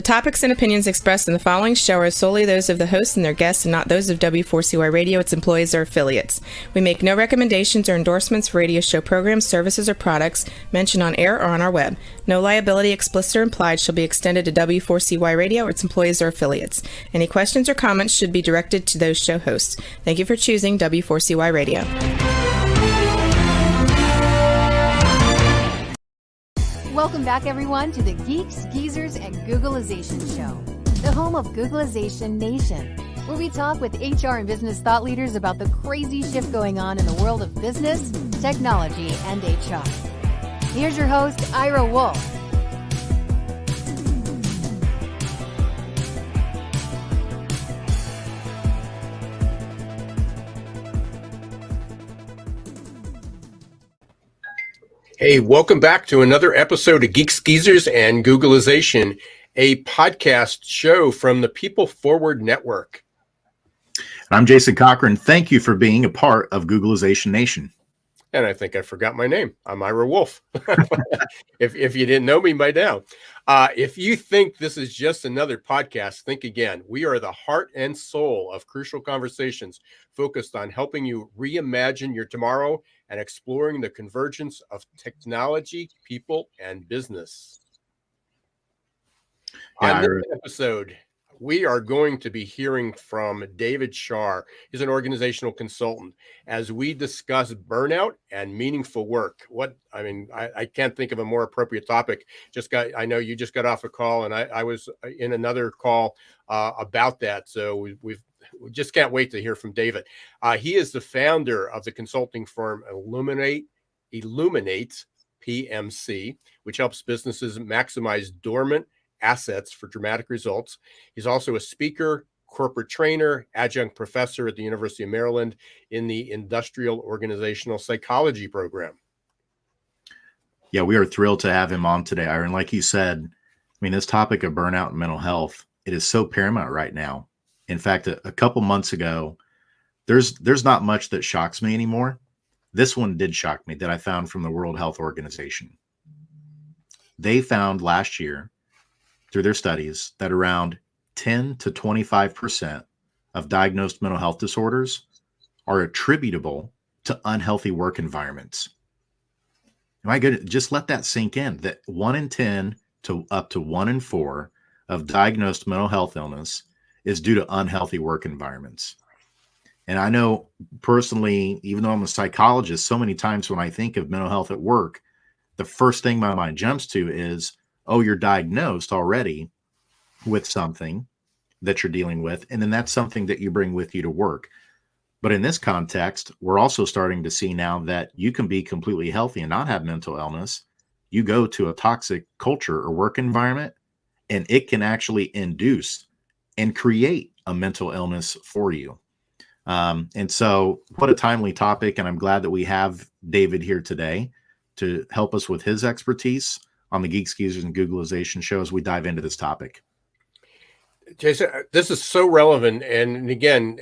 topics and opinions expressed in the following show are solely those of the hosts and their guests and not those of W4CY Radio, its employees, or affiliates. We make no recommendations or endorsements for radio show programs, services, or products mentioned on air or on our web. No liability, explicit or implied, shall be extended to W4CY Radio or its employees or affiliates. Any questions or comments should be directed to those show hosts. Thank you for choosing W4CY Radio. Welcome back, everyone, to the Geeks, Geezers, and Googlization Show, the home of Googlization Nation, where we talk with HR and business thought leaders about the crazy shift going on in the world of business, technology, and HR. Here's your host, Ira Wolf. Hey, welcome back to another episode of Geeks Geezers and Googlization, a podcast show from the People Forward Network. I'm Jason Cochran. Thank you for being a part of Googlization Nation. And I think I forgot my name. I'm Ira Wolf. if you didn't know me by now. If you think this is just another podcast, think again. We are the heart and soul of crucial conversations focused on helping you reimagine your tomorrow and exploring the convergence of technology, people, and business. On this episode, we are going to be hearing from David Shar. He's an organizational consultant as we discuss burnout and meaningful work. I can't think of a more appropriate topic. I know you just got off a call and I was in another call about that. So we just can't wait to hear from David. He is the founder of the consulting firm Illuminate PMC, which helps businesses maximize dormant assets for dramatic results. He's also a speaker, corporate trainer, adjunct professor at the University of Maryland in the Industrial Organizational Psychology program. Yeah, we are thrilled to have him on today, Aaron. Like you said, this topic of burnout and mental health, it is so paramount right now. In fact, a couple months ago, there's not much that shocks me anymore. This one did shock me that I found from the World Health Organization. They found last year, through their studies, that around 10 to 25% of diagnosed mental health disorders are attributable to unhealthy work environments. My goodness, just let that sink in, that 1 in 10 to up to 1 in 4 of diagnosed mental health illness is due to unhealthy work environments. And I know personally, even though I'm a psychologist, so many times when I think of mental health at work, the first thing my mind jumps to is, oh, you're diagnosed already with something that you're dealing with, and then that's something that you bring with you to work. But in this context, we're also starting to see now that you can be completely healthy and not have mental illness. You go to a toxic culture or work environment, and it can actually induce and create a mental illness for you. And so what a timely topic, and I'm glad that we have David here today to help us with his expertise on the Geeks, Geezers, and Googlization show as we dive into this topic. Jason, this is so relevant. And again,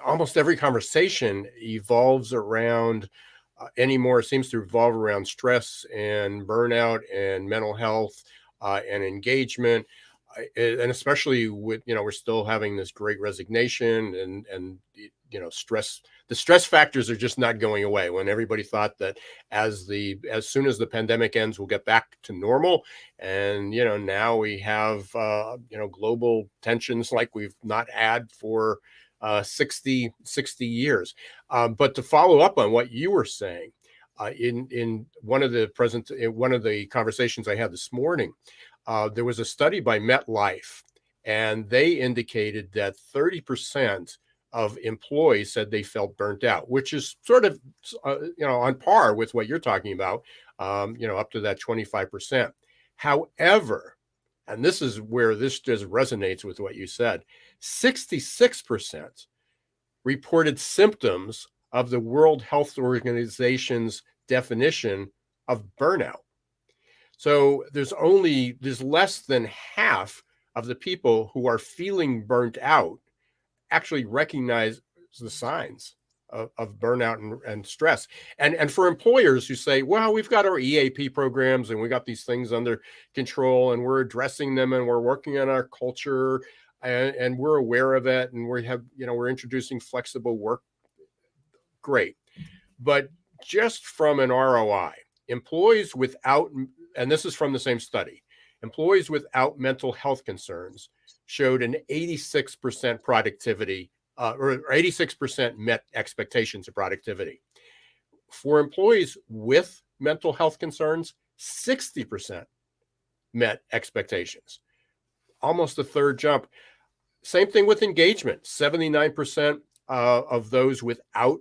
almost every conversation evolves around, seems to revolve around stress and burnout and mental health and engagement. And especially with, we're still having this great resignation and stress. The stress factors are just not going away. When everybody thought that as soon as the pandemic ends, we'll get back to normal. And, now we have, global tensions like we've not had for 60 years. But to follow up on what you were saying, in one of the conversations I had this morning, there was a study by MetLife, and they indicated that 30% of employees said they felt burnt out, which is sort of, on par with what you're talking about, up to that 25%. However, and this is where this just resonates with what you said, 66% reported symptoms of the World Health Organization's definition of burnout. So there's less than half of the people who are feeling burnt out actually recognize the signs of burnout and stress. And for employers who say, well, we've got our EAP programs and we got these things under control and we're addressing them and we're working on our culture and we're aware of it and we have, we're introducing flexible work. Great. But just from an ROI, employees without, and this is from the same study, employees without mental health concerns showed an 86% productivity, or 86% met expectations of productivity. For employees with mental health concerns, 60% met expectations. Almost a third jump. Same thing with engagement. 79% of those without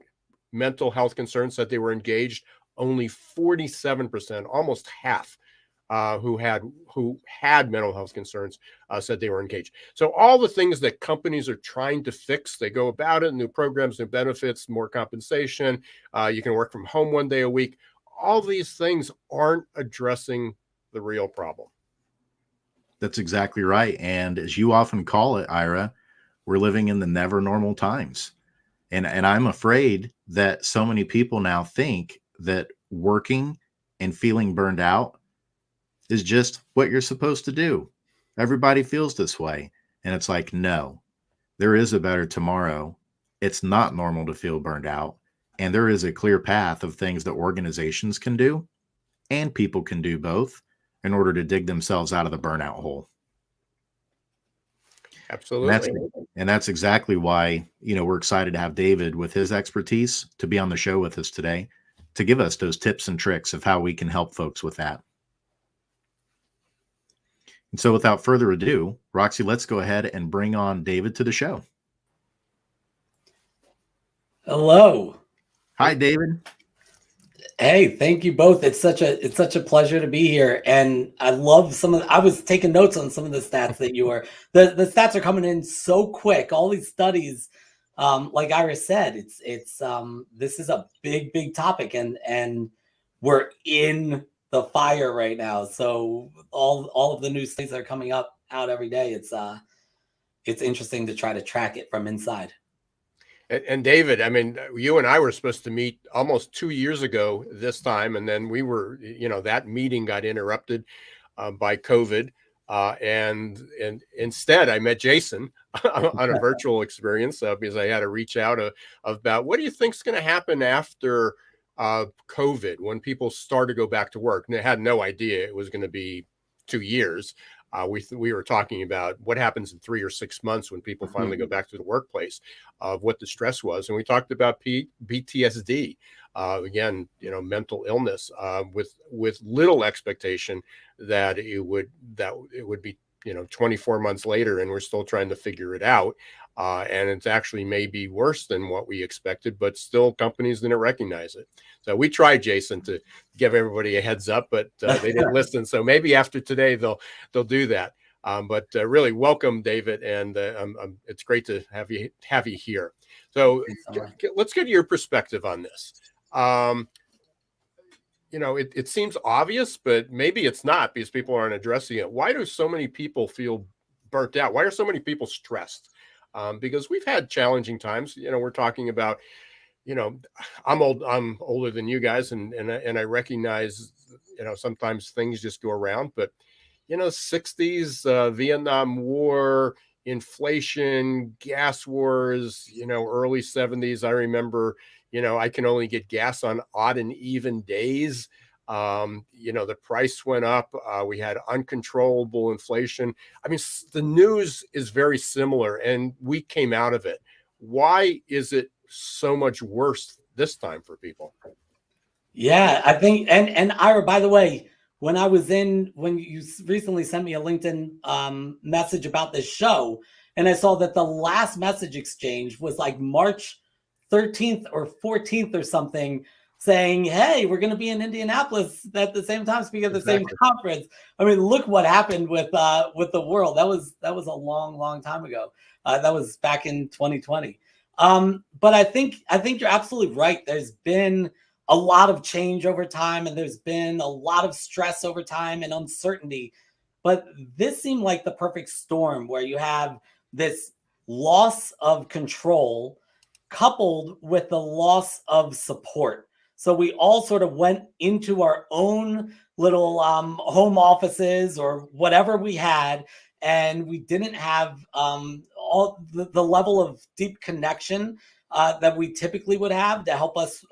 mental health concerns said they were engaged. Only 47%, almost half, who had mental health concerns said they were engaged. So all the things that companies are trying to fix, they go about it, new programs, new benefits, more compensation. You can work from home one day a week. All these things aren't addressing the real problem. That's exactly right. And as you often call it, Ira, we're living in the never normal times. And I'm afraid that so many people now think that working and feeling burned out is just what you're supposed to do. Everybody feels this way. And it's like, no, there is a better tomorrow. It's not normal to feel burned out. And there is a clear path of things that organizations can do and people can do both in order to dig themselves out of the burnout hole. Absolutely. And that's exactly why, we're excited to have David with his expertise to be on the show with us today to give us those tips and tricks of how we can help folks with that. And so without further ado, Roxy, let's go ahead and bring on David to the show. Hello. Hi, David. Hey, thank you both. It's such a pleasure to be here. And I love I was taking notes on some of the stats that you were, the stats are coming in so quick. All these studies, like Iris said, it's this is a big topic and we're in the fire right now. So all of the new studies that are coming out every day, it's interesting to try to track it from inside. And David, I mean, you and I were supposed to meet almost 2 years ago this time. And then we were, that meeting got interrupted by COVID. And instead I met Jason on a virtual experience because I had to reach out about what do you think is going to happen after COVID when people start to go back to work. And I had no idea it was going to be 2 years. We were talking about what happens in 3 or 6 months when people finally go back to the workplace, of what the stress was. And we talked about PTSD, again, mental illness, with little expectation that it would be, 24 months later, and we're still trying to figure it out. And it's actually maybe worse than what we expected, but still companies didn't recognize it. So we tried, Jason, to give everybody a heads up, but they didn't listen. So maybe after today, they'll do that. But really welcome, David. And it's great to have you here. So let's get your perspective on this. It seems obvious, but maybe it's not because people aren't addressing it. Why do so many people feel burnt out? Why are so many people stressed? Because we've had challenging times. We're talking about, I'm older than you guys, and I recognize, sometimes things just go around. But 60s, Vietnam War, inflation, gas wars, early 70s. I remember, I can only get gas on odd and even days. The price went up. We had uncontrollable inflation. I mean, the news is very similar, and we came out of it. Why is it so much worse this time for people? Yeah, I think, and Ira, by the way, when you recently sent me a LinkedIn message about this show, and I saw that the last message exchange was like March 13th or 14th or something, saying, hey, we're going to be in Indianapolis at the same time, speaking at the same conference. I mean, look what happened with the world. That was a long time ago. That was back in 2020. But I think you're absolutely right. There's been a lot of change over time, and there's been a lot of stress over time and uncertainty. But this seemed like the perfect storm where you have this loss of control coupled with the loss of support. So we all sort of went into our own little home offices or whatever we had, and we didn't have all the level of deep connection that we typically would have to help us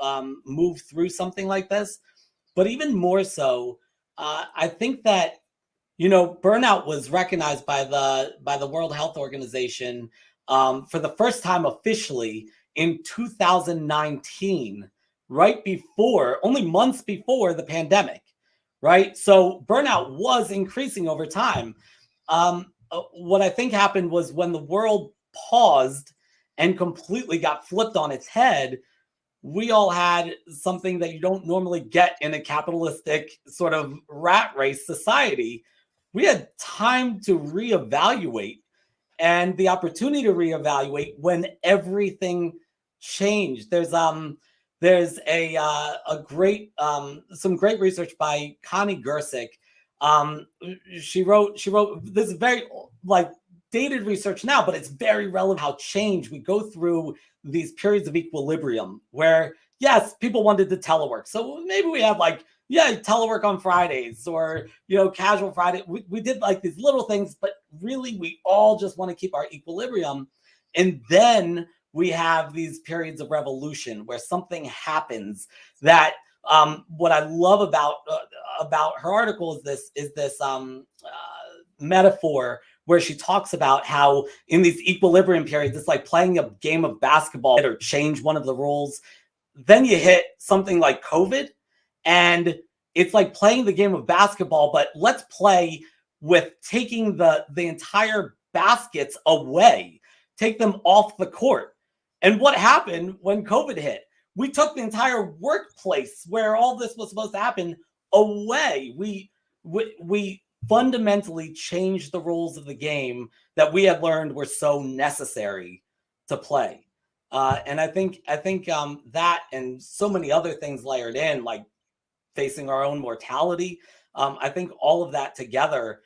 move through something like this. But even more so, I think that, burnout was recognized by the World Health Organization for the first time officially in 2019, only months before the pandemic, right? So burnout was increasing over time. What I think happened was when the world paused and completely got flipped on its head, we all had something that you don't normally get in a capitalistic sort of rat race society. We had time to reevaluate and the opportunity to reevaluate when everything changed. There's a great some great research by Connie Gersick. She wrote this very dated research now, but it's very relevant how change. We go through these periods of equilibrium where, yes, people wanted to telework. So maybe we have telework on Fridays or, casual Friday. We did these little things, but really we all just want to keep our equilibrium. And then we have these periods of revolution where something happens that what I love about her article is this metaphor where she talks about how in these equilibrium periods, it's like playing a game of basketball or change one of the rules. Then you hit something like COVID, and it's like playing the game of basketball, but let's play with taking the entire baskets away, take them off the court. And what happened when COVID hit? We took the entire workplace where all this was supposed to happen away. We fundamentally changed the rules of the game that we had learned were so necessary to play. And I think that and so many other things layered in, like facing our own mortality. I think all of that together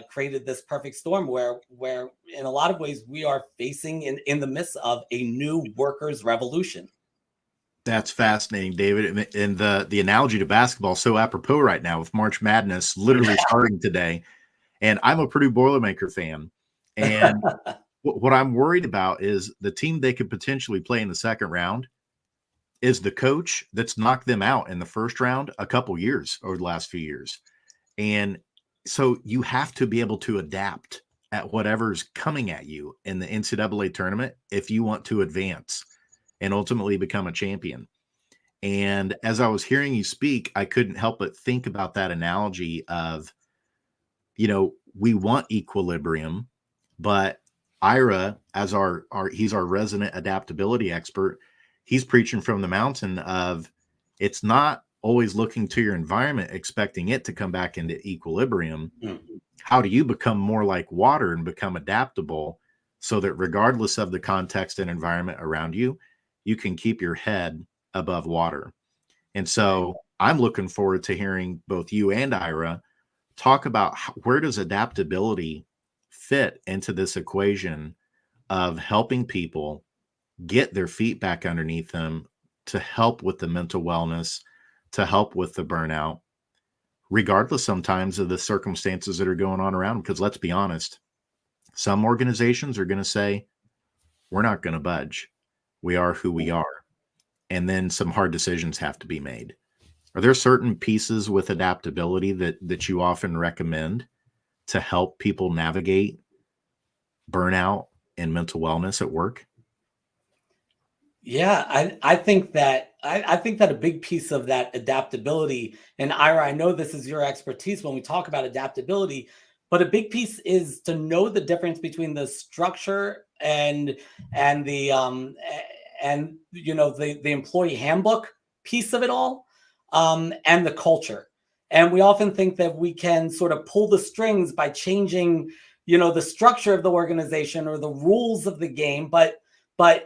created this perfect storm where in a lot of ways we are facing in the midst of a new workers' revolution. That's fascinating, David. And the analogy to basketball is so apropos right now with March Madness literally starting today. And I'm a Purdue Boilermaker fan. And what I'm worried about is the team they could potentially play in the second round is the coach that's knocked them out in the first round a couple years over the last few years. And so you have to be able to adapt at whatever's coming at you in the NCAA tournament if you want to advance and ultimately become a champion. And as I was hearing you speak, I couldn't help but think about that analogy of, we want equilibrium, but Ira, as he's our resident adaptability expert, he's preaching from the mountain of it's not always looking to your environment, expecting it to come back into equilibrium. Mm-hmm. How do you become more like water and become adaptable so that regardless of the context and environment around you, you can keep your head above water? And so I'm looking forward to hearing both you and Ira talk about where does adaptability fit into this equation of helping people get their feet back underneath them to help with the mental wellness, to help with the burnout, regardless sometimes of the circumstances that are going on around. Because let's be honest, some organizations are going to say, we're not going to budge. We are who we are. And then some hard decisions have to be made. Are there certain pieces with adaptability that you often recommend to help people navigate burnout and mental wellness at work? Yeah, I think that a big piece of that adaptability, and Ira, I know this is your expertise when we talk about adaptability, but a big piece is to know the difference between the structure and the the employee handbook piece of it all, and the culture. And we often think that we can sort of pull the strings by changing, the structure of the organization or the rules of the game, but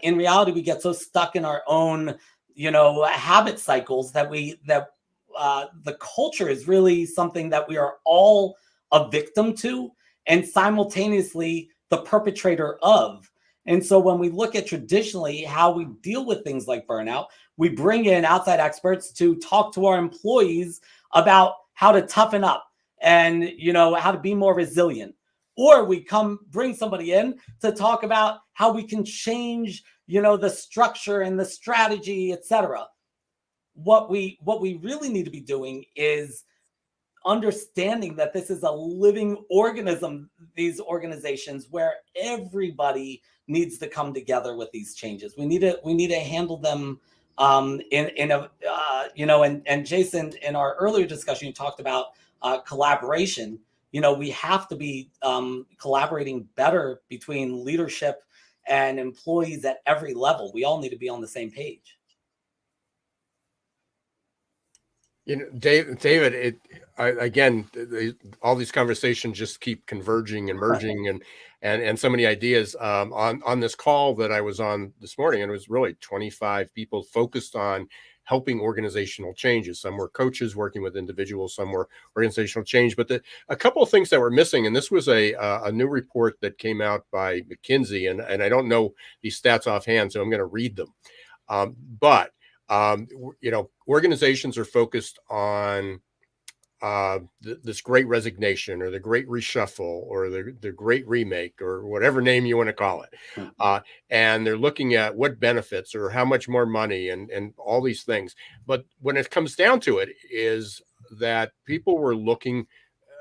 in reality, we get so stuck in our own, habit cycles that the culture is really something that we are all a victim to and simultaneously the perpetrator of. And so when we look at traditionally how we deal with things like burnout, we bring in outside experts to talk to our employees about how to toughen up and, you know, how to be more resilient. Or we bring somebody in to talk about how we can change, you know, the structure and the strategy, etc. What we really need to be doing is understanding that this is a living organism, these organizations, where everybody needs to come together with these changes. We need to handle them in a you know, and Jason, in our earlier discussion, you talked about collaboration. You know, we have to be collaborating better between leadership and employees at every level. We all need to be on the same page. You know, David, again, all these conversations just keep converging and merging, and so many ideas. On this call that I was on this morning, and it was really 25 people focused on helping organizational changes. Some were coaches working with individuals, some were organizational change. But a couple of things that were missing, and this was a new report that came out by McKinsey, and I don't know these stats offhand, so I'm going to read them. But you know, organizations are focused on this great resignation or the great reshuffle or the great remake or whatever name you want to call it. And they're looking at what benefits or how much more money and all these things. But when it comes down to it is that people were looking,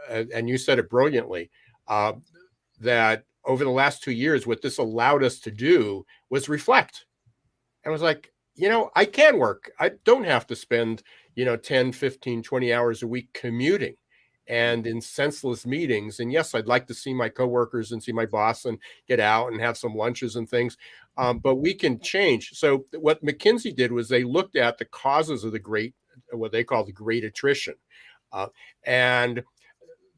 and you said it brilliantly, that over the last 2 years, what this allowed us to do was reflect. And was like, you know, I can work. I don't have to spend, you know, 10, 15, 20 hours a week commuting and in senseless meetings. And yes, I'd like to see my coworkers and see my boss and get out and have some lunches and things. But we can change. So what McKinsey did was they looked at the causes of what they call the great attrition. And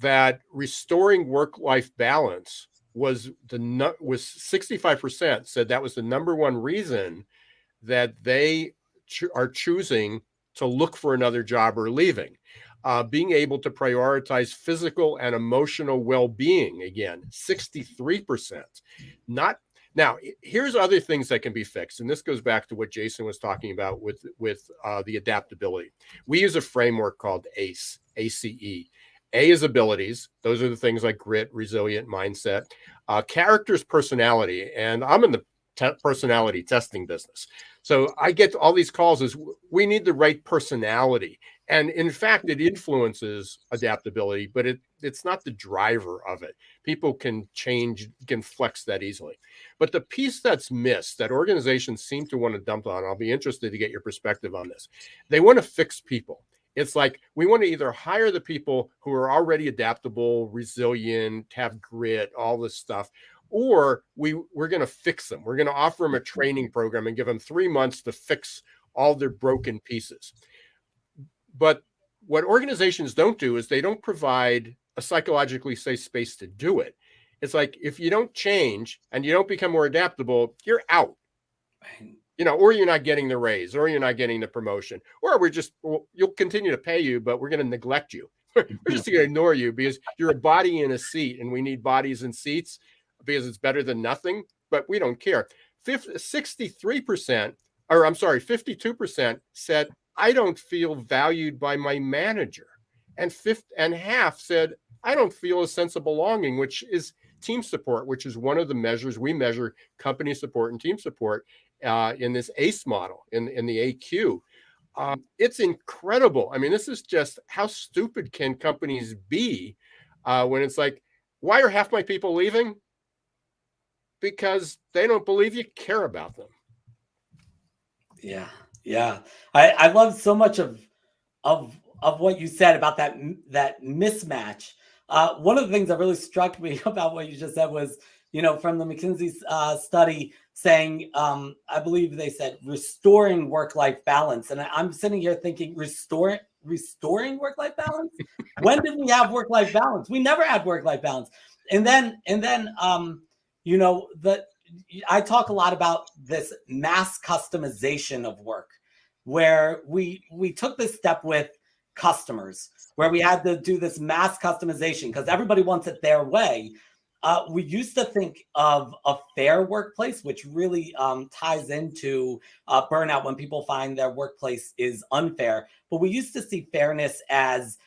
that restoring work-life balance was 65% said that was the number one reason that they are choosing to look for another job or leaving. Being able to prioritize physical and emotional well-being, again, 63%. Now, here's other things that can be fixed. And this goes back to what Jason was talking about with the adaptability. We use a framework called ACE, ACE. A is abilities. Those are the things like grit, resilient, mindset. Character's personality. And I'm in the personality testing business. So I get all these calls as we need the right personality. And in fact, it influences adaptability, but it's not the driver of it. People can change, can flex that easily. But the piece that's missed that organizations seem to want to dump on, I'll be interested to get your perspective on this. They want to fix people. It's like we want to either hire the people who are already adaptable, resilient, have grit, all this stuff, or we're going to fix them. We're going to offer them a training program and give them 3 months to fix all their broken pieces. But what organizations don't do is they don't provide a psychologically safe space to do it. It's like if you don't change and you don't become more adaptable, you're out. You know, or you're not getting the raise, or you're not getting the promotion, or you'll continue to pay you, but we're going to neglect you. We're just going to ignore you because you're a body in a seat, and we need bodies in seats because it's better than nothing, but we don't care. 52% said, I don't feel valued by my manager. And half said, I don't feel a sense of belonging, which is team support, which is one of the measures we measure company support and team support in this ACE model, in the AQ. It's incredible. I mean, this is just how stupid can companies be when it's like, why are half my people leaving? Because they don't believe you care about them. Yeah. I love so much of what you said about that mismatch. One of the things that really struck me about what you just said was, you know, from the McKinsey study saying, I believe they said restoring work-life balance. And I'm sitting here thinking, restoring work-life balance? When did we have work-life balance? We never had work-life balance. And then you know, I talk a lot about this mass customization of work, where we took this step with customers, where we had to do this mass customization because everybody wants it their way. we used to think of a fair workplace, which really ties into burnout when people find their workplace is unfair. But we used to see fairness as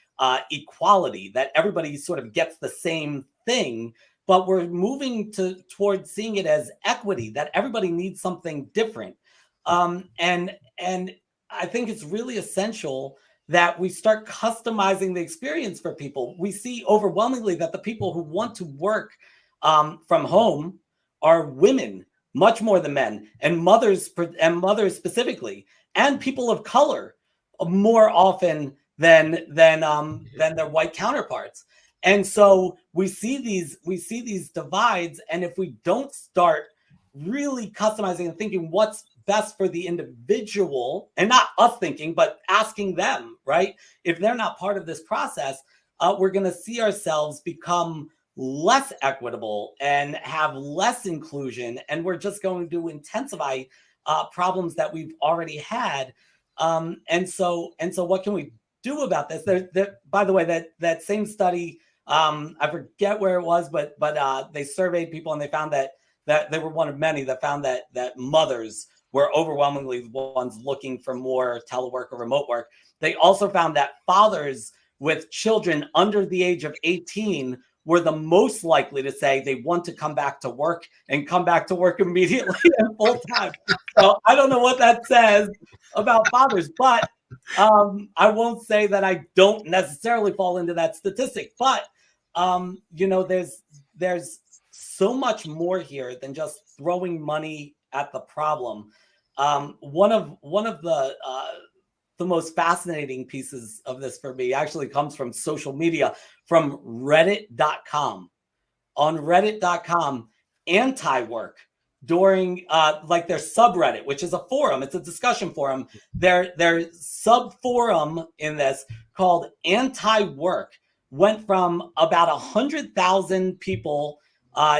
equality, that everybody sort of gets the same thing. But we're moving towards seeing it as equity, that everybody needs something different. And I think it's really essential that we start customizing the experience for people. We see overwhelmingly that the people who want to work from home are women, much more than men, and mothers specifically, and people of color more often than their white counterparts. And so we see these divides, and if we don't start really customizing and thinking what's best for the individual, and not us thinking, but asking them, right? If they're not part of this process, we're going to see ourselves become less equitable and have less inclusion, and we're just going to intensify problems that we've already had. And so what can we do about this? There, by the way, that same study, I forget where it was, but they surveyed people, and they found that they were one of many that found that mothers were overwhelmingly the ones looking for more telework or remote work. They also found that fathers with children under the age of 18 were the most likely to say they want to come back to work, and come back to work immediately and full time. So I don't know what that says about fathers, but I won't say that I don't necessarily fall into that statistic. But there's so much more here than just throwing money at the problem. One of the most fascinating pieces of this for me actually comes from social media, from reddit.com. On reddit.com, anti-work during like their subreddit, which is a forum, it's a discussion forum, their sub forum in this called anti-work went from about 100,000 people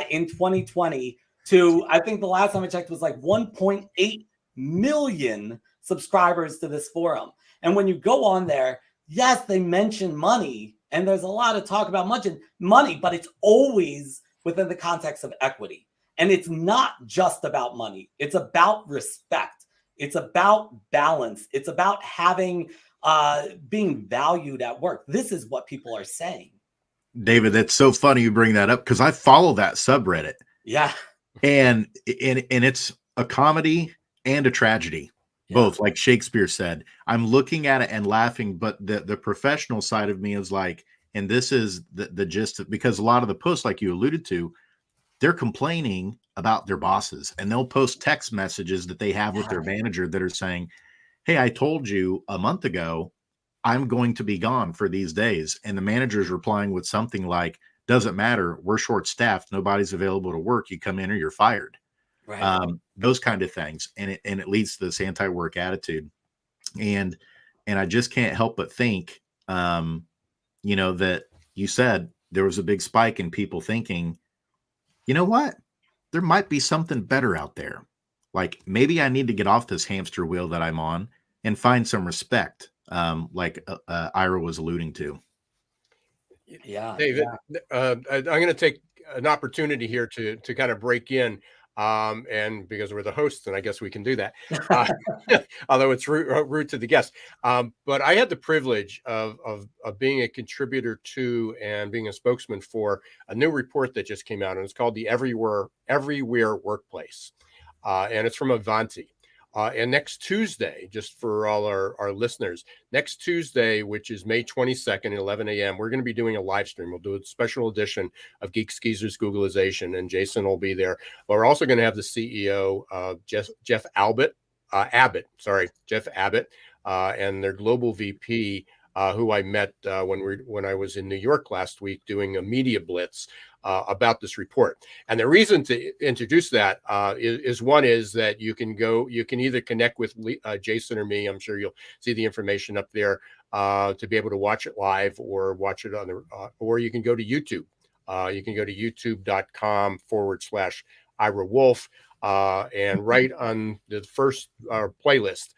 in 2020 to, I think the last time I checked was like 1.8 million subscribers to this forum. And when you go on there, yes, they mention money, and there's a lot of talk about money, but it's always within the context of equity. And it's not just about money. It's about respect. It's about balance. It's about having being valued at work. This is what people are saying. David, that's so funny you bring that up, because I follow that subreddit. Yeah. And it's a comedy and a tragedy, both, like Shakespeare said. I'm looking at it and laughing, but the professional side of me is like, and this is the gist of, because a lot of the posts, like you alluded to, they're complaining about their bosses, and they'll post text messages that they have with their manager that are saying, hey, I told you a month ago I'm going to be gone for these days. And the manager's replying with something like, doesn't matter, we're short staffed, nobody's available to work, you come in or you're fired. Right. Those kind of things. And it leads to this anti-work attitude. And I just can't help but think, that you said there was a big spike in people thinking, you know what, there might be something better out there. Like, maybe I need to get off this hamster wheel that I'm on and find some respect, like Ira was alluding to. Yeah, David, I'm going to take an opportunity here to kind of break in, and because we're the hosts, and I guess we can do that, although it's rude to the guest. But I had the privilege of being a contributor to and being a spokesman for a new report that just came out, and it's called the Everywhere Workplace, and it's from Avanti. And next Tuesday, just for all our listeners, next Tuesday, which is May 22nd at 11 a.m., we're going to be doing a live stream. We'll do a special edition of Geeks Geezers Googlization, and Jason will be there. But we're also going to have the CEO, Jeff Abbott, and their global VP, who I met when I was in New York last week doing a media blitz about this report. And the reason to introduce that is that you can either connect with Jason or me. I'm sure you'll see the information up there to be able to watch it live, or watch it on or you can go to YouTube. You can go to youtube.com/Ira Wolf. and right on the first playlist,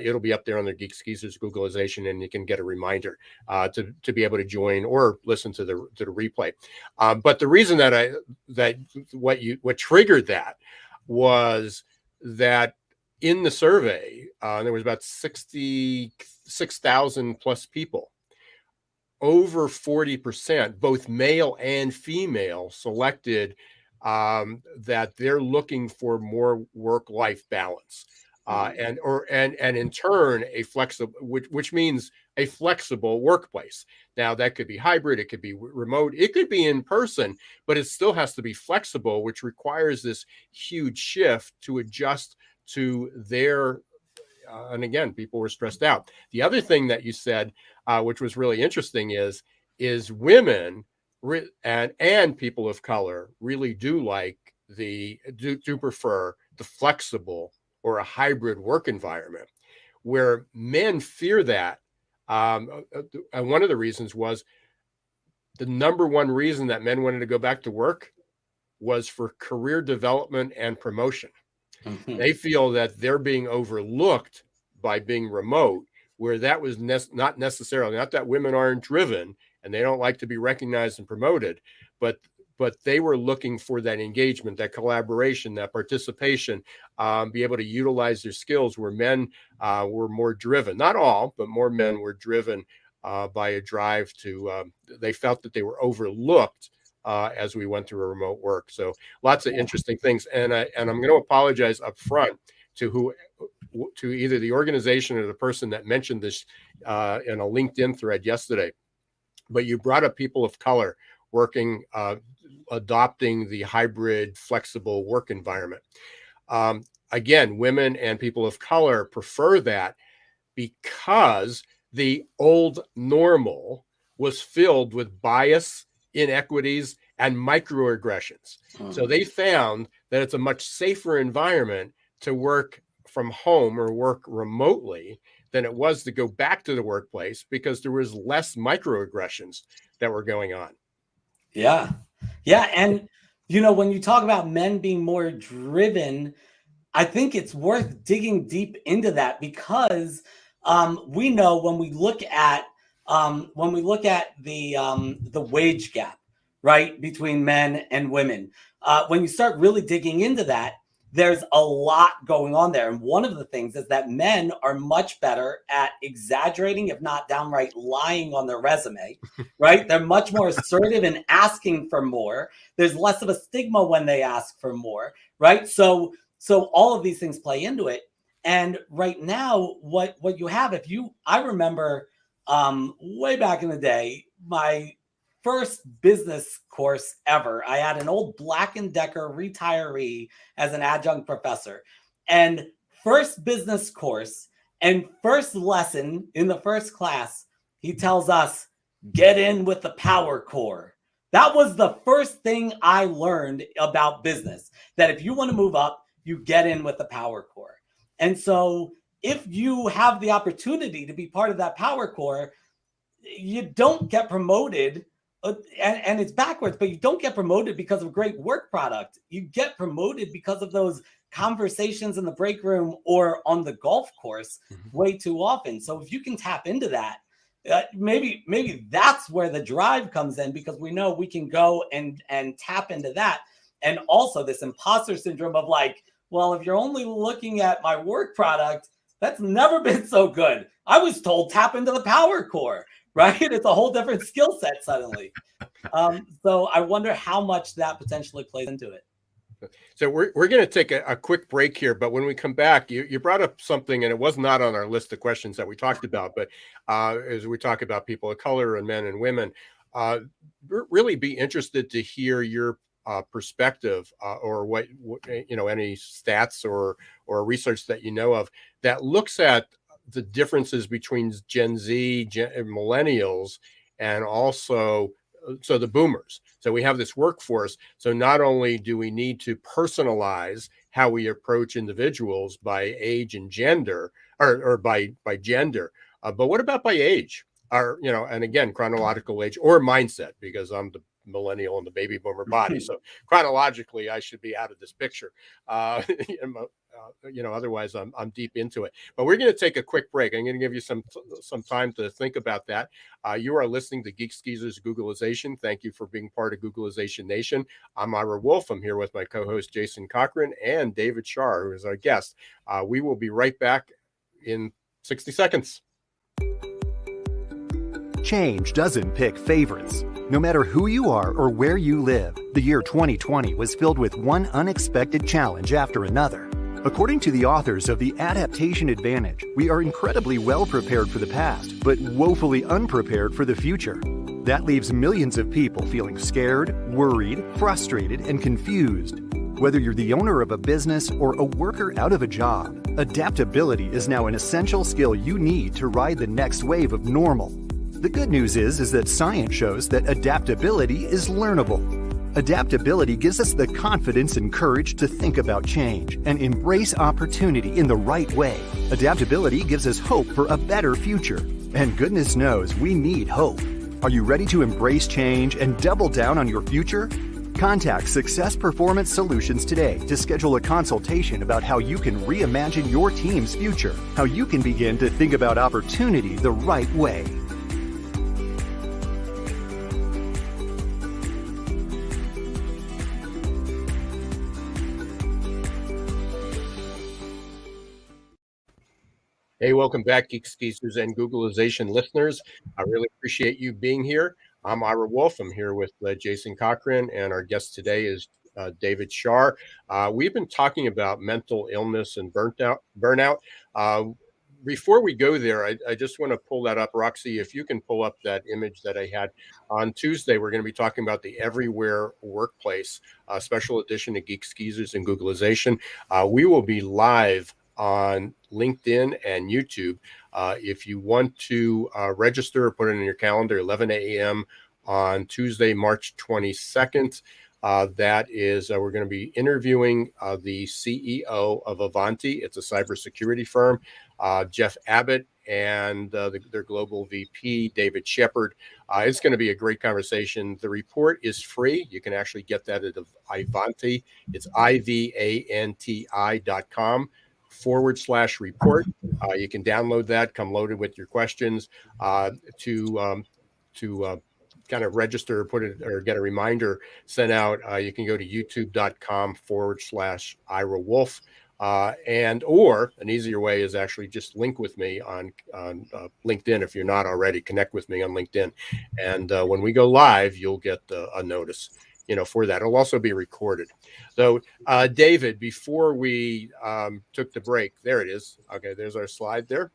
it'll be up there on the Geeks Geezers Googlization, and you can get a reminder to be able to join or listen to the replay. But the reason that what triggered that was that in the survey, there was about 66,000 plus people. Over 40%, both male and female, selected that they're looking for more work-life balance, and in turn a flexible, which means a flexible workplace. Now that could be hybrid, it could be remote, it could be in person, but it still has to be flexible, which requires this huge shift to adjust to their. And again, people were stressed out. The other thing that you said, which was really interesting, is women and people of color really do prefer the flexible or a hybrid work environment, where men fear that. And one of the reasons was the number one reason that men wanted to go back to work was for career development and promotion. Mm-hmm. They feel that they're being overlooked by being remote, where that was not necessarily, not that women aren't driven and they don't like to be recognized and promoted, but they were looking for that engagement, that collaboration, that participation, be able to utilize their skills, where men were more driven. Not all, but more men were driven by a drive to, they felt that they were overlooked as we went through a remote work. So lots of interesting things. And I'm going to apologize up front to either the organization or the person that mentioned this in a LinkedIn thread yesterday. But you brought up people of color working, adopting the hybrid flexible work environment. Again, women and people of color prefer that because the old normal was filled with bias, inequities, and microaggressions. So they found that it's a much safer environment to work from home or work remotely than it was to go back to the workplace, because there was less microaggressions that were going on. Yeah. Yeah. And, when you talk about men being more driven, I think it's worth digging deep into that, because we know when we look at the wage gap, right, between men and women, when you start really digging into that, there's a lot going on there. And one of the things is that men are much better at exaggerating, if not downright lying on their resume, right? They're much more assertive in asking for more. There's less of a stigma when they ask for more, right? So all of these things play into it. And right now, what you have, I remember way back in the day, my first business course ever, I had an old Black & Decker retiree as an adjunct professor. And first business course and first lesson in the first class, he tells us, get in with the power core. That was the first thing I learned about business, that if you want to move up, you get in with the power core. And so if you have the opportunity to be part of that power core, you don't get promoted. And it's backwards, but you don't get promoted because of a great work product. You get promoted because of those conversations in the break room or on the golf course way too often. So if you can tap into that, maybe that's where the drive comes in, because we know we can go and tap into that. And also this imposter syndrome of like, well, if you're only looking at my work product, that's never been so good. I was told tap into the power core. Right? It's a whole different skill set suddenly. So I wonder how much that potentially plays into it. So we're going to take a quick break here, but when we come back, you brought up something, and it was not on our list of questions that we talked about, but as we talk about people of color and men and women, really be interested to hear your perspective or what any stats or research that you know of that looks at the differences between Gen Z, millennials, and also so the boomers. So we have this workforce. So not only do we need to personalize how we approach individuals by age and gender, or by gender, but what about by age? And again, chronological age or mindset, because I'm millennial and the baby boomer body. So chronologically, I should be out of this picture. Otherwise I'm deep into it. But we're going to take a quick break. I'm going to give you some time to think about that. You are listening to Geeks Geezers Googlization. Thank you for being part of Googlization Nation. I'm Ira Wolf. I'm here with my co-host Jason Cochran and David Shar, who is our guest. We will be right back in 60 seconds. Change doesn't pick favorites. No matter who you are or where you live, the year 2020 was filled with one unexpected challenge after another. According to the authors of The Adaptation Advantage, we are incredibly well prepared for the past, but woefully unprepared for the future. That leaves millions of people feeling scared, worried, frustrated, and confused. Whether you're the owner of a business or a worker out of a job, adaptability is now an essential skill you need to ride the next wave of normal. The good news is that science shows that adaptability is learnable. Adaptability gives us the confidence and courage to think about change and embrace opportunity in the right way. Adaptability gives us hope for a better future. And goodness knows we need hope. Are you ready to embrace change and double down on your future? Contact Success Performance Solutions today to schedule a consultation about how you can reimagine your team's future, how you can begin to think about opportunity the right way. Hey, welcome back, Geeks Geezers and Googlization listeners. I really appreciate you being here. I'm Ira Wolf. I'm here with Jason Cochran, and our guest today is David Shar. We've been talking about mental illness and burnout. Before we go there, I just want to pull that up. Roxy, if you can pull up that image that I had. On Tuesday, we're going to be talking about the Everywhere Workplace, a special edition of Geeks Geezers and Googlization. We will be live on LinkedIn and YouTube. If you want to register or put it in your calendar, 11 a.m. on Tuesday, March 22nd. That is, we're going to be interviewing the CEO of Avanti. It's a cybersecurity firm, Jeff Abbott, and their global VP, David Shepard. It's going to be a great conversation. The report is free. You can actually get that at Avanti. It's ivanti.com/report. You can download that, come loaded with your questions to kind of register or put it or get a reminder sent out. You can go to youtube.com/Ira Wolf. Or an easier way is actually just link with me on LinkedIn. If you're not already, connect with me on LinkedIn. And when we go live, you'll get a notice, for that. It'll also be recorded. So, David, before we took the break, there it is. Okay, there's our slide there.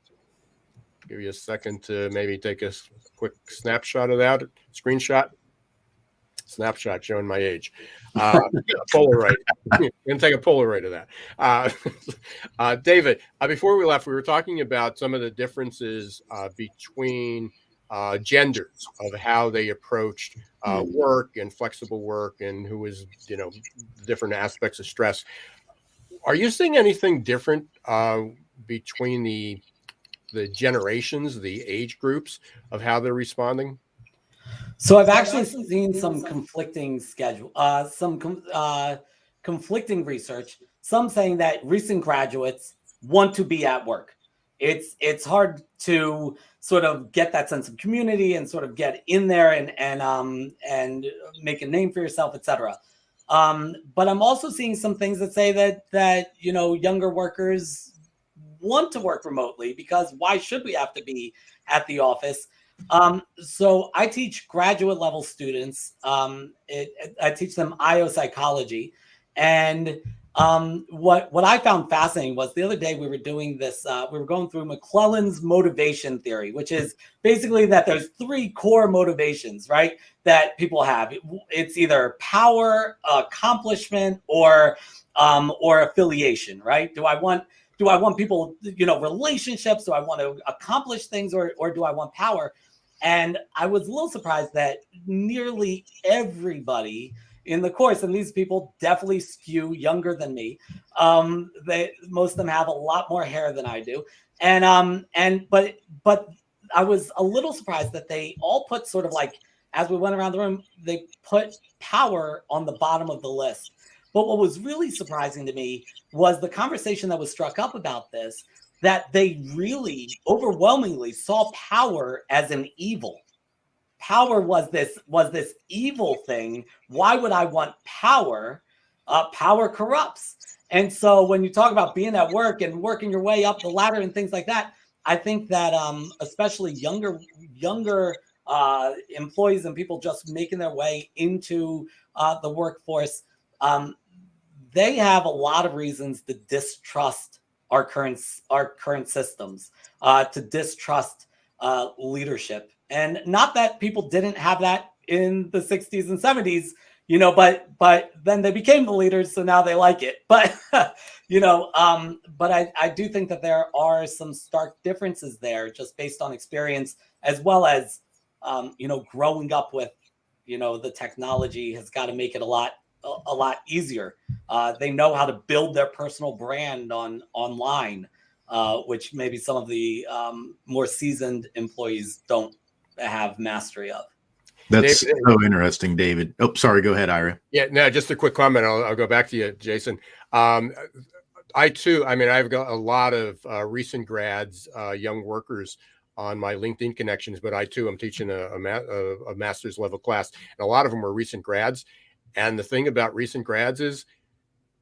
Give you a second to maybe take a quick snapshot of that. Snapshot showing my age. Polaroid. I'm going to take a Polaroid of that. David, before we left, we were talking about some of the differences between genders of how they approached work and flexible work, and who was, different aspects of stress. Are you seeing anything different between the generations, the age groups of how they're responding? So I've actually seen some conflicting conflicting research. Some saying that recent graduates want to be at work. It's hard to sort of get that sense of community and sort of get in there and make a name for yourself, etc. But I'm also seeing some things that say that younger workers want to work remotely, because why should we have to be at the office? So I teach graduate level students. I teach them IO psychology, and what I found fascinating was the other day we were doing this. We were going through McClellan's motivation theory, which is basically that there's three core motivations, right, that people have. It's either power, accomplishment, or affiliation, right? Do I want people, relationships? Do I want to accomplish things, or do I want power? And I was a little surprised that nearly everybody in the course, and these people definitely skew younger than me. Most of them have a lot more hair than I do. But I was a little surprised that they all put sort of like as we went around the room, they put power on the bottom of the list. But what was really surprising to me was the conversation that was struck up about this, that they really overwhelmingly saw power as an evil. Power was this evil thing. Why would I want power? Power corrupts. And so when you talk about being at work and working your way up the ladder and things like that, I think that especially younger employees and people just making their way into the workforce, they have a lot of reasons to distrust our current systems, to distrust leadership. And not that people didn't have that in the 60s and 70s, you know, but then they became the leaders, so now they like it. But you know, but I do think that there are some stark differences there, just based on experience, as well as you know, growing up with, you know, the technology has got to make it a lot easier. They know how to build their personal brand online, which maybe some of the more seasoned employees don't have mastery of. That's David, so interesting, David. Oh, sorry. Go ahead, Ira. Yeah, no, just a quick comment. I'll go back to you, Jason. I too, I mean, I've got a lot of recent grads, young workers on my LinkedIn connections, but I too am teaching a master's level class, and a lot of them are recent grads. And the thing about recent grads is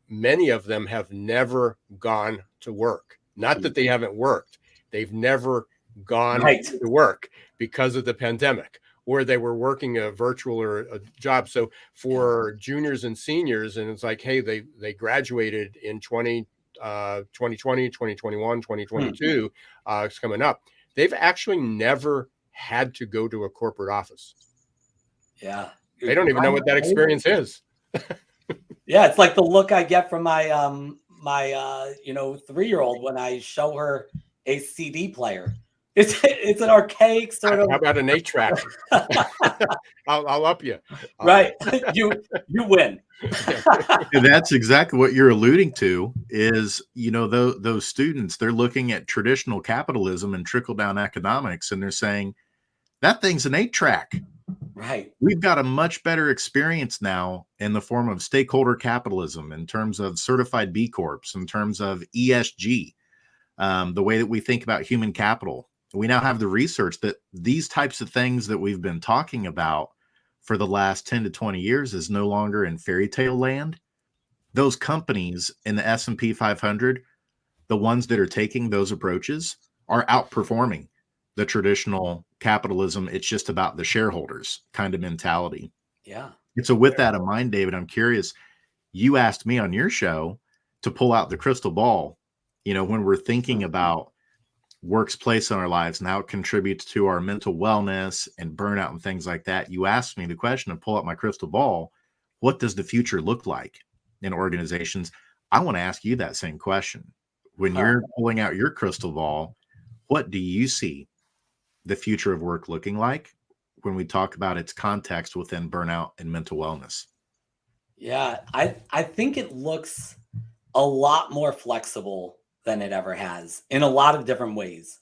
many of them have never gone to work. Not that they haven't worked. They've never gone to work because of the pandemic, or they were working a virtual or a job. So for juniors and seniors, and it's like, hey, they graduated in 2020, 2021, 2022, it's coming up. They've actually never had to go to a corporate office. Yeah. They don't even know what that experience is. Yeah, it's like the look I get from my my you know, 3-year-old when I show her a CD player. It's an archaic sort of. How about an 8-track? I'll up you. Right, you win. And that's exactly what you're alluding to. Is, you know, those students, they're looking at traditional capitalism and trickle down economics, and they're saying that thing's an 8-track. Right. We've got a much better experience now in the form of stakeholder capitalism, in terms of certified B Corps, in terms of ESG, the way that we think about human capital. We now have the research that these types of things that we've been talking about for the last 10 to 20 years is no longer in fairy tale land. Those companies in the S&P 500, the ones that are taking those approaches, are outperforming the traditional capitalism. It's just about the shareholders kind of mentality. Yeah. And so with that in mind, David, I'm curious, you asked me on your show to pull out the crystal ball, you know, when we're thinking about work's place in our lives and how it contributes to our mental wellness and burnout and things like that. You asked me the question to pull out my crystal ball. What does the future look like in organizations? I want to ask you that same question. When you're pulling out your crystal ball, what do you see the future of work looking like when we talk about its context within burnout and mental wellness? Yeah, I think it looks a lot more flexible than it ever has in a lot of different ways.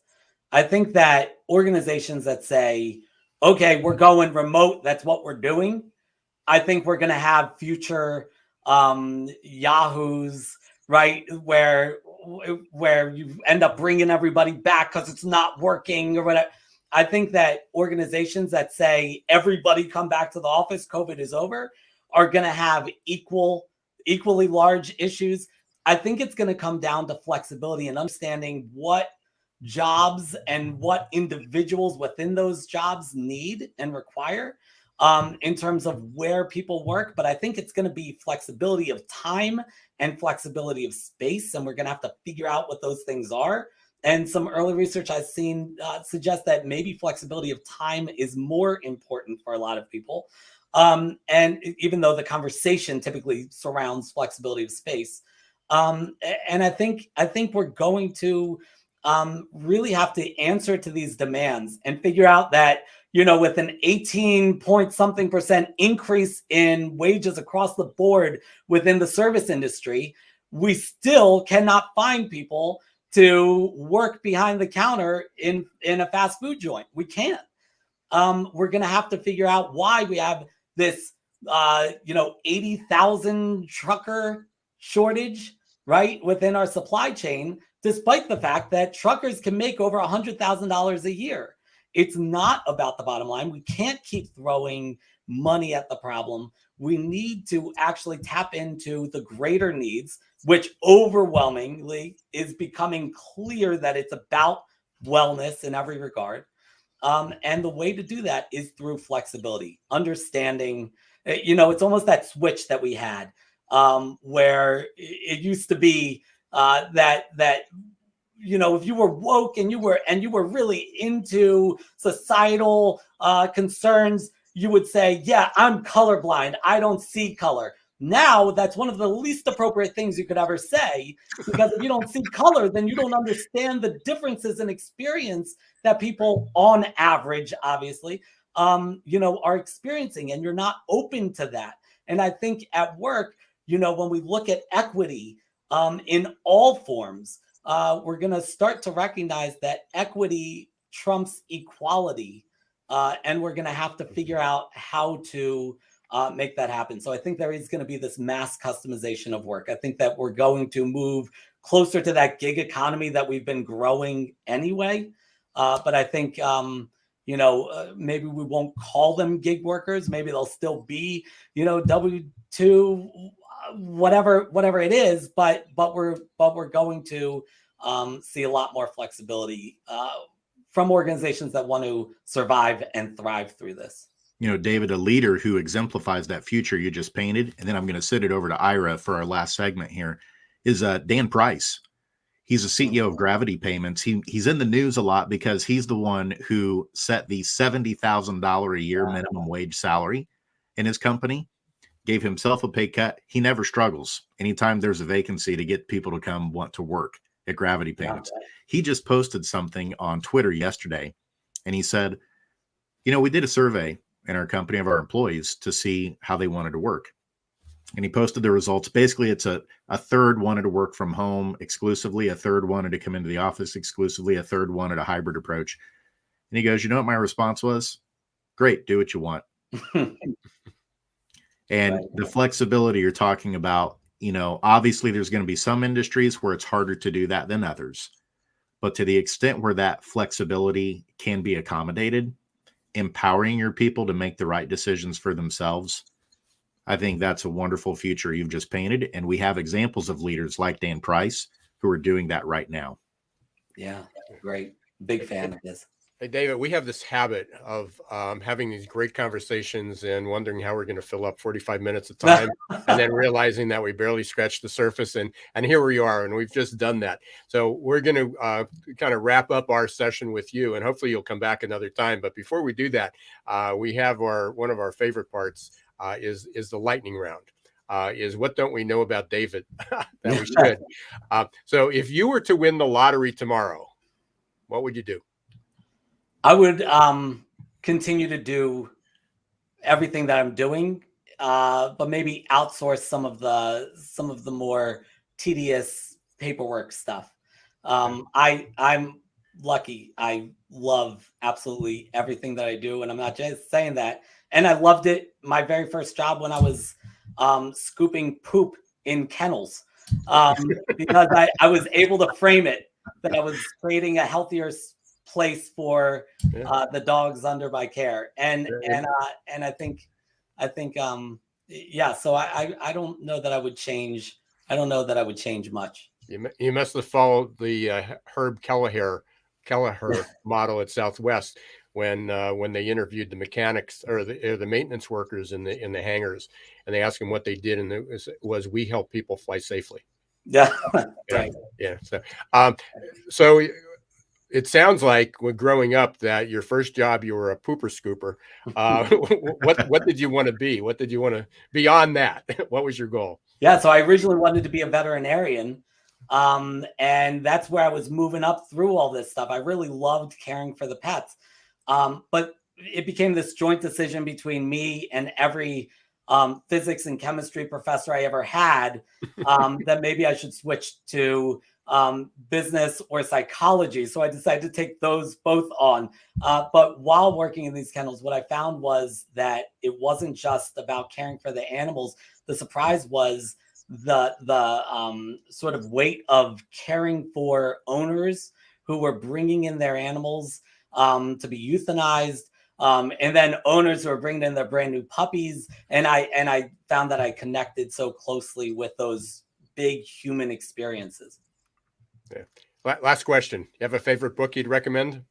I think that organizations that say, okay, we're going remote, that's what we're doing. I think we're going to have future Yahoos, right? Where you end up bringing everybody back because it's not working or whatever. I think that organizations that say everybody come back to the office, COVID is over, are going to have equally large issues. I think it's going to come down to flexibility and understanding what jobs and what individuals within those jobs need and require in terms of where people work. But I think it's going to be flexibility of time and flexibility of space. And we're going to have to figure out what those things are. And some early research I've seen suggests that maybe flexibility of time is more important for a lot of people. And even though the conversation typically surrounds flexibility of space. And I think we're going to really have to answer to these demands and figure out that, you know, with an 18-point-something% increase in wages across the board within the service industry, we still cannot find people to work behind the counter in a fast food joint. We can't. we're going to have to figure out why we have this, 80,000 trucker shortage, right, within our supply chain, despite the fact that truckers can make over $100,000 a year. It's not about the bottom line. We can't keep throwing money at the problem. We need to actually tap into the greater needs, which overwhelmingly is becoming clear that it's about wellness in every regard. And the way to do that is through flexibility, understanding, it's almost that switch that we had where it used to be that if you were woke and you were really into societal concerns, you would say, yeah, I'm colorblind. I don't see color. Now that's one of the least appropriate things you could ever say, because if you don't see color, then you don't understand the differences in experience that people on average, obviously, are experiencing, and you're not open to that. And I think at work, when we look at equity in all forms, we're going to start to recognize that equity trumps equality. And we're going to have to figure out how to make that happen. So I think there is going to be this mass customization of work. I think that we're going to move closer to that gig economy that we've been growing anyway. But I think, maybe we won't call them gig workers. Maybe they'll still be, W-2, whatever it is. But we're going to see a lot more flexibility from organizations that want to survive and thrive through this. David, a leader who exemplifies that future you just painted, and then I'm going to send it over to Ira for our last segment here, is Dan Price. He's a CEO of Gravity Payments. He's in the news a lot because he's the one who set the $70,000 a year minimum wage salary in his company, gave himself a pay cut. He never struggles anytime there's a vacancy to get people to come want to work at Gravity Payments. He just posted something on Twitter yesterday, and he said, we did a survey in our company of our employees to see how they wanted to work. And he posted the results. Basically, it's a third wanted to work from home exclusively, a third wanted to come into the office exclusively, a third wanted a hybrid approach. And he goes, you know what my response was? Great, do what you want. And the flexibility you're talking about, obviously there's going to be some industries where it's harder to do that than others. But to the extent where that flexibility can be accommodated, empowering your people to make the right decisions for themselves, I think that's a wonderful future you've just painted. And we have examples of leaders like Dan Price who are doing that right now. Yeah, great. Big fan of this. Hey, David, we have this habit of having these great conversations and wondering how we're going to fill up 45 minutes of time and then realizing that we barely scratched the surface. And here we are, and we've just done that. So we're going to kind of wrap up our session with you, and hopefully you'll come back another time. But before we do that, we have one of our favorite parts is the lightning round. Is what don't we know about David that we should? So if you were to win the lottery tomorrow, what would you do? I would continue to do everything that I'm doing, but maybe outsource some of the more tedious paperwork stuff. I'm lucky. I love absolutely everything that I do, and I'm not just saying that. And I loved it. My very first job when I was scooping poop in kennels, because I was able to frame it that I was creating a healthier place for the dogs under my care, and I think so I don't know that I would change. I don't know that I would change much. You must have followed the Herb Kelleher model at Southwest when they interviewed the mechanics or the maintenance workers in the hangars, and they asked them what they did, and it was we help people fly safely. Yeah. Right. Yeah. So it sounds like when growing up that your first job, you were a pooper scooper. What did you want to be? What did you want to beyond that? What was your goal? Yeah. So I originally wanted to be a veterinarian. And that's where I was moving up through all this stuff. I really loved caring for the pets. But it became this joint decision between me and every physics and chemistry professor I ever had, that maybe I should switch to business or psychology. So I decided to take those both on. But while working in these kennels, what I found was that it wasn't just about caring for the animals. The surprise was the sort of weight of caring for owners who were bringing in their animals to be euthanized. And then owners who are bringing in their brand new puppies. And I found that I connected so closely with those big human experiences. Yeah. Last question. You have a favorite book you'd recommend?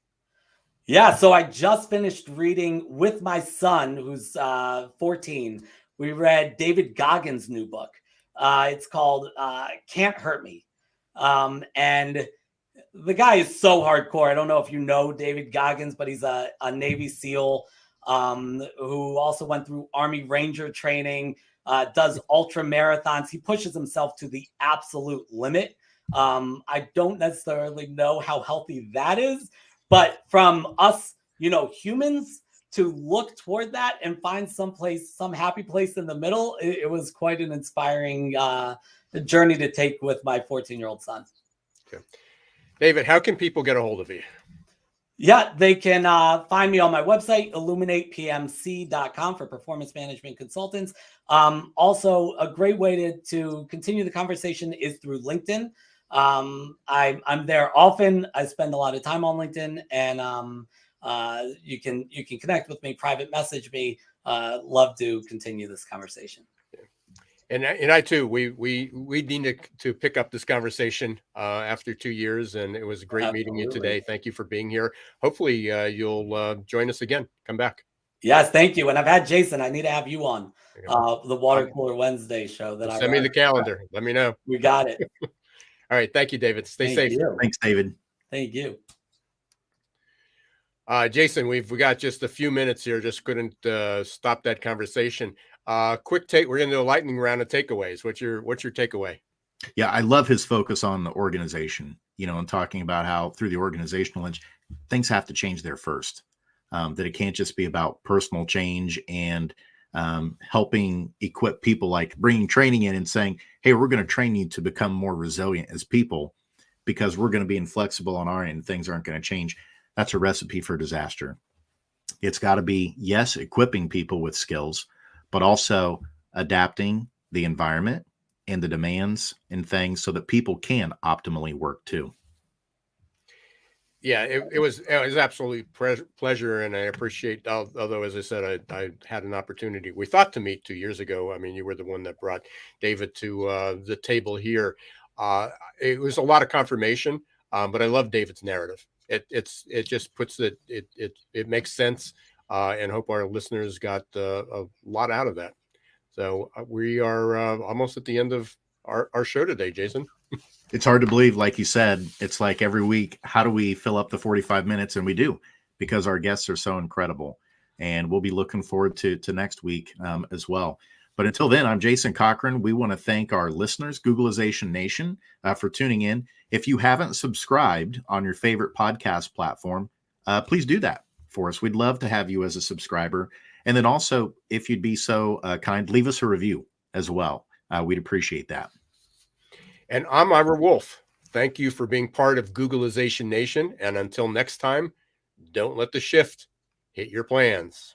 Yeah. So I just finished reading with my son, who's 14. We read David Goggins' new book. It's called Can't Hurt Me. And the guy is so hardcore. I don't know if you know David Goggins, but he's a Navy SEAL who also went through Army Ranger training, does ultra marathons. He pushes himself to the absolute limit. I don't necessarily know how healthy that is, but from us, humans, to look toward that and find some happy place in the middle, it was quite an inspiring journey to take with my 14-year-old son. Okay. David, how can people get a hold of you? Yeah, they can find me on my website, illuminatepmc.com, for performance management consultants. Also, a great way to continue the conversation is through LinkedIn. I'm there often. I spend a lot of time on LinkedIn, and you can connect with me, private message me. Love to continue this conversation. And I too, we need to pick up this conversation after 2 years, and it was great meeting you today. Thank you for being here. Hopefully you'll join us again. Come back. Yes, thank you. And I've had Jason. I need to have you on the Water Cooler Wednesday show. Send me the calendar. Let me know. We got it. All right. Thank you, David. Stay safe. Thanks, David. Thank you. Jason, we got just a few minutes here. Just couldn't stop that conversation. Quick take. We're going to do a lightning round of takeaways. What's your takeaway? Yeah, I love his focus on the organization, and talking about how through the organizational lens, things have to change there first. That it can't just be about personal change and helping equip people, like bringing training in and saying, hey, we're going to train you to become more resilient as people because we're going to be inflexible on our end. Things aren't going to change. That's a recipe for disaster. It's got to be, yes, equipping people with skills, but also adapting the environment and the demands and things so that people can optimally work too. Yeah, it was absolutely pleasure, and I appreciate. Although, as I said, I had an opportunity. We thought to meet 2 years ago. I mean, you were the one that brought David to the table here. It was a lot of confirmation, but I love David's narrative. It just puts it makes sense, and hope our listeners got a lot out of that. So we are almost at the end of our show today, Jason. It's hard to believe, like you said, it's like every week, how do we fill up the 45 minutes? And we do, because our guests are so incredible. And we'll be looking forward to next week as well. But until then, I'm Jason Cochran. We want to thank our listeners, Googlization Nation, for tuning in. If you haven't subscribed on your favorite podcast platform, please do that for us. We'd love to have you as a subscriber. And then also, if you'd be so kind, leave us a review as well. We'd appreciate that. And I'm Ira Wolf. Thank you for being part of Googlization Nation. And until next time, don't let the shift hit your plans.